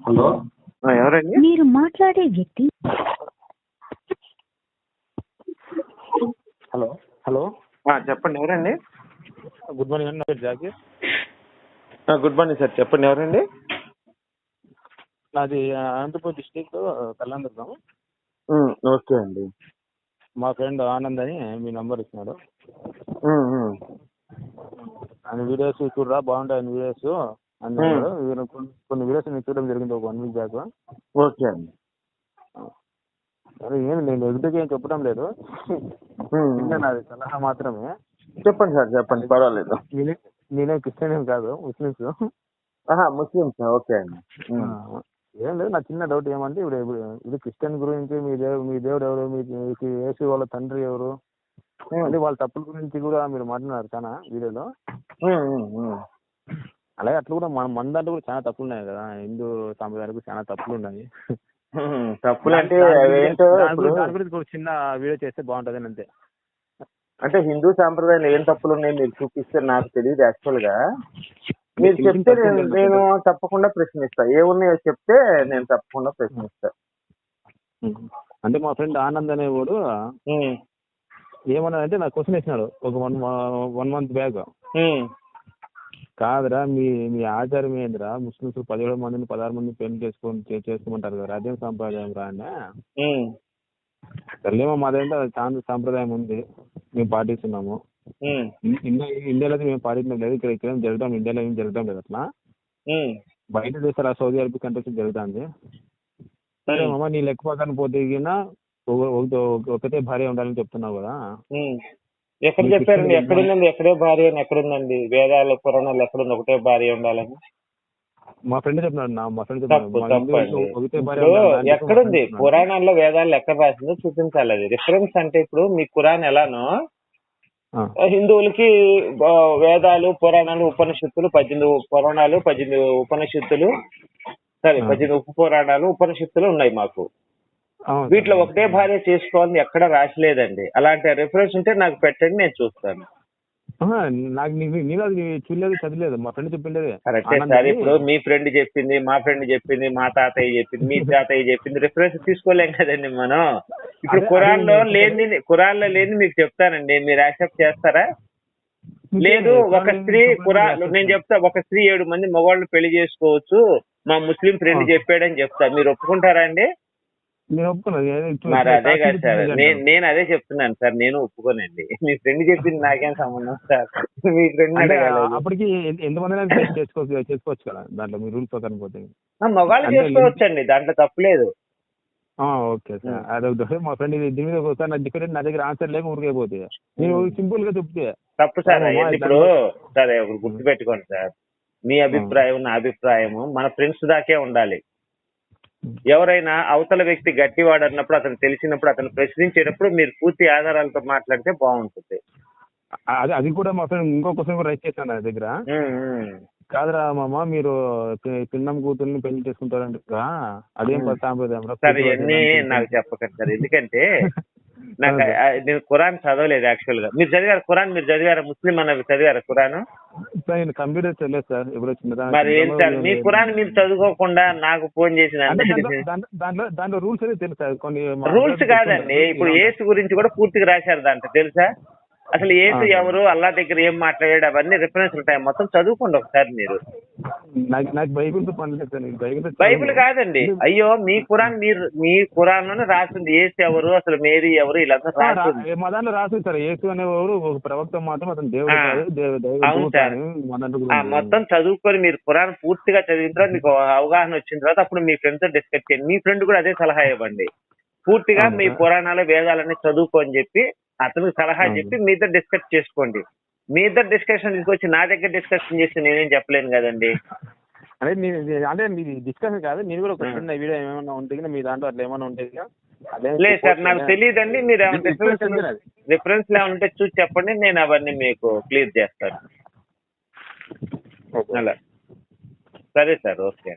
Hello ఎవరండి? మీరు మాట్లాడే వ్యక్తి. హలో హలో చెప్పండి ఎవరండి? గుడ్ మార్నింగ్ అండి, నా పేరు జాకీర్. గుడ్ మార్నింగ్ సార్, చెప్పండి ఎవరండి? నాది అనంతపురం డిస్టిక్ కళ్యాణదుర్గం. ఓకే అండి. మా ఫ్రెండ్ ఆనంద్ అని మీ నంబర్ ఇచ్చినాడు. ఆయన వీడియోస్ చూడరా బాగుంటాయి వీడియోస్ అన్నాడు. కొన్ని వీడియోస్ నేను చూడడం జరిగింది ఒక 1 వీక్ బ్యాక్. ఓకే అండి. సరే ఏమి నేను ఎదుటికి ఏం చెప్పడం లేదు, నాది సలహా మాత్రమే. చెప్పండి సార్, చెప్పండి, పర్వాలేదు. నేనే క్రిస్టియన్ ఏం కాదు, ముస్లిమ్స్. ముస్లిమ్స్, ఓకే అండి. ఏం లేదు, నా చిన్న డౌట్ ఏమంటే ఇప్పుడు ఇది క్రిస్టియన్ గురించి మీ దేవుడు ఎవరు, మీకు యేసు వాళ్ళ తండ్రి ఎవరు అంటే వాళ్ళ తప్పుల గురించి కూడా మీరు మాట్లాడారు చాలా వీడియోలో. అలాగే అట్లా కూడా మన దాంట్లో కూడా చాలా తప్పులు ఉన్నాయి కదా, హిందూ సాంప్రదాయాలకు చాలా తప్పులు ఉన్నాయి. తప్పులు అంటే దాని గురించి ఒక చిన్న వీడియో చేస్తే బాగుంటుంది అంతే. అంటే హిందూ సాంప్రదాయంలో ఏం తప్పులు ఉన్నాయి మీరు చూపిస్తే నాకు తెలియదు యాక్చువల్ గా. మీరు చెప్తే నేను తప్పకుండా ప్రశ్నిస్తా. ఏమున్నాయో చెప్తే నేను తప్పకుండా ప్రశ్నిస్తా. అంటే మా ఫ్రెండ్ ఆనంద్ అనేవాడు ఏమన్నాడంటే నాకు క్వశ్చన్ వేసినాడు ఒక 1 month బ్యాక్. కాదురా మీ ఆచారం ఏందిరా, ముస్లింస్ 17 మందిని 16 మందిని పెళ్లి చేసుకోమంటారు కదా, అదేం సాంప్రదాయం రా అని. సర్లేమో మాదేంటే చాలా సాంప్రదాయం ఉంది, మేము పాటిస్తున్నాము. ఇండియాలో అయితే మేము పాటించడం లేదు, ఇక్కడ జరుగుతాం, ఇండియాలో ఏం జరుగుతాం లేదు అట్లా. బయట దేశాలు సౌదీ అరేబియా కంట్రీస్ జరుగుతుంది. సరే మామ నీ లెక్క పక్కన పోతే ఒకటే భార్య ఉండాలని చెప్తున్నావు కదా. ఎక్కడ చెప్పారండి? ఎక్కడుందండి? ఎక్కడే భార్య అని ఎక్కడుందండి? వేదాలు పురాణాలు ఎక్కడుంది ఒకటే భార్య ఉండాలని? మా ఫ్రెండ్ చెప్పినాడు. మా ఫ్రెండ్ ఎక్కడుంది? పురాణాల్లో వేదాల్లో ఎక్కడ రాసిందో చూపించాలి. అది రిఫరెన్స్. అంటే ఇప్పుడు మీ ఖురాన్ ఎలానో హిందువులకి వేదాలు పురాణాలు ఉపనిషత్తులు 18 పురాణాలు 18 ఉపనిషత్తులు 18 ఉప పురాణాలు ఉపనిషత్తులు ఉన్నాయి మాకు. వీటిలో ఒకటే భార్య చేసుకోవాలని ఎక్కడ రాసలేదండి. అలాంటి రిఫరెన్స్ ఉంటే నాకు పెట్టండి, నేను చూస్తాను. నాకు చూడలేదు, చదివలేదు, మా ఫ్రెండ్ చెప్పిండేది. కరెక్టే సార్. ఇప్పుడు మీ ఫ్రెండ్ చెప్పింది, మా ఫ్రెండ్ చెప్పింది, మా తాతయ్య చెప్పింది, మీ తాతయ్య చెప్పింది రిఫరెన్స్ తీసుకోలేం కదండి మనం. ఇప్పుడు ఖురాన్లో లేని మీకు చెప్తానండి, మీరు యాక్సెప్ట్ చేస్తారా? లేదు, ఒక స్త్రీ నేను చెప్తా, ఒక స్త్రీ 7 మంది మగవాళ్ళు పెళ్లి చేసుకోవచ్చు మా ముస్లిం ఫ్రెండ్ చెప్పాడని చెప్తా, మీరు ఒప్పుకుంటారా అండి? మరి అదే కదా సార్, నేను అదే చెప్తున్నాను సార్, నేను ఒప్పుకోనండి. మీ ఫ్రెండ్ చెప్పింది నాకేం సంబంధం సార్? మీ ఫ్రెండ్ అప్పటికి ఎంతమంది చేసుకోవచ్చు కదా దాంట్లో, మీ రూల్స్ ప్రకారం పోతే మగవాళ్ళు చేసుకోవచ్చండి, దాంట్లో తప్పులేదు. ఓకే సార్, అదొకటి. మా ఫ్రెండ్ దీని మీద ఒకసారి నా డిఫరెంట్, నా దగ్గర ఆన్సర్ లేక ఊరికైపోతే నేను సింపుల్ గా చెప్తే తప్పు సార్. ఇప్పుడు సరే ఒకటి గుర్తుపెట్టుకోండి సార్, మీ అభిప్రాయం నా అభిప్రాయము మన ఫ్రెండ్స్ దాకే ఉండాలి. ఎవరైనా అవతల వ్యక్తి గట్టివాడు అన్నప్పుడు, అతను తెలిసినప్పుడు, అతను ప్రశ్నించేటప్పుడు మీరు పూర్తి ఆధారాలతో మాట్లాడితే బాగుంటుంది. అది కూడా మా ఫ్రెండ్ ఇంకో క్వశ్చన్ కూడా రైట్ చేశాను నా దగ్గర. కాదురా మామ, మీరు పిన్నం కూతుర్ని పెళ్లి చేసుకుంటారంట, అదేం సాంప్రదాయం సార్? ఇవన్నీ నాకు చెప్పకండి సార్, ఎందుకంటే నేను ఖురాన్ చదవలేదు యాక్చువల్ గా. మీరు చదివారు ఖురాన్? మీరు చదివారా? ముస్లిం అన్నది చదివారా ఖురాన్? నేను కంప్యూటర్ చదిలేదు సార్, ఎప్పుడు. మరి ఏం సార్ మీ ఖురాన్ మీరు చదువుకోకుండా నాకు ఫోన్ చేసిన? దాంట్లో రూల్స్ అనేది తెలుసా? కొన్ని రూల్స్ కాదండి, ఇప్పుడు యేసు గురించి కూడా పూర్తిగా రాశారు దాంట్లో, తెలుసా? అసలు యేసు ఎవరు, అల్లా దగ్గర ఏం మాట్లాడాడు, అవన్నీ రిఫరెన్స్ ఉంటాయి, మొత్తం చదువుకోండి ఒకసారి మీరు. బైబిల్ కాదండి, అయ్యో మీ ఖురాన్ లోనే రాసింది యేసు ఎవరు, అసలు మేరీ ఎవరు, ఇలా రాసింది. మా దాంట్లో రాసింది సార్, యేసు అనేవారు ఒక ప్రవక్త మాత్రం, అతను దేవుడు. అవును సార్, మొత్తం చదువుకొని మీరు ఖురాన్ పూర్తిగా చదివిన తర్వాత మీకు అవగాహన వచ్చిన తర్వాత అప్పుడు మీ ఫ్రెండ్ తో డిస్కస్ చేయండి. మీ ఫ్రెండ్ కూడా అదే సలహా ఇవ్వండి, పూర్తిగా మీ పురాణాలు వేదాలన్నీ చదువుకోని చెప్పి అతనికి సలహా చెప్పి మీ ఇద్దరు డిస్కస్ చేసుకోండి. మీ ఇద్దరు డిస్కషన్ తీసుకొచ్చి నా దగ్గర డిస్కషన్ చేస్తే నేనేం చెప్పలేను కదండి. అంటే మీ డిస్కషన్ కాదు, నేను కూడా ఒక చిన్న వీడియో ఏమైనా ఉంటుంది మీ దాంట్లో, అట్లా ఏమైనా ఉంటుంది? లేదు సార్, నాకు తెలియదండి. మీరు రిఫరెన్స్ ఏమైనా ఉంటే చూసి చెప్పండి, నేను అవన్నీ మీకు క్లియర్ చేస్తాను. అలా సరే సార్, ఓకే.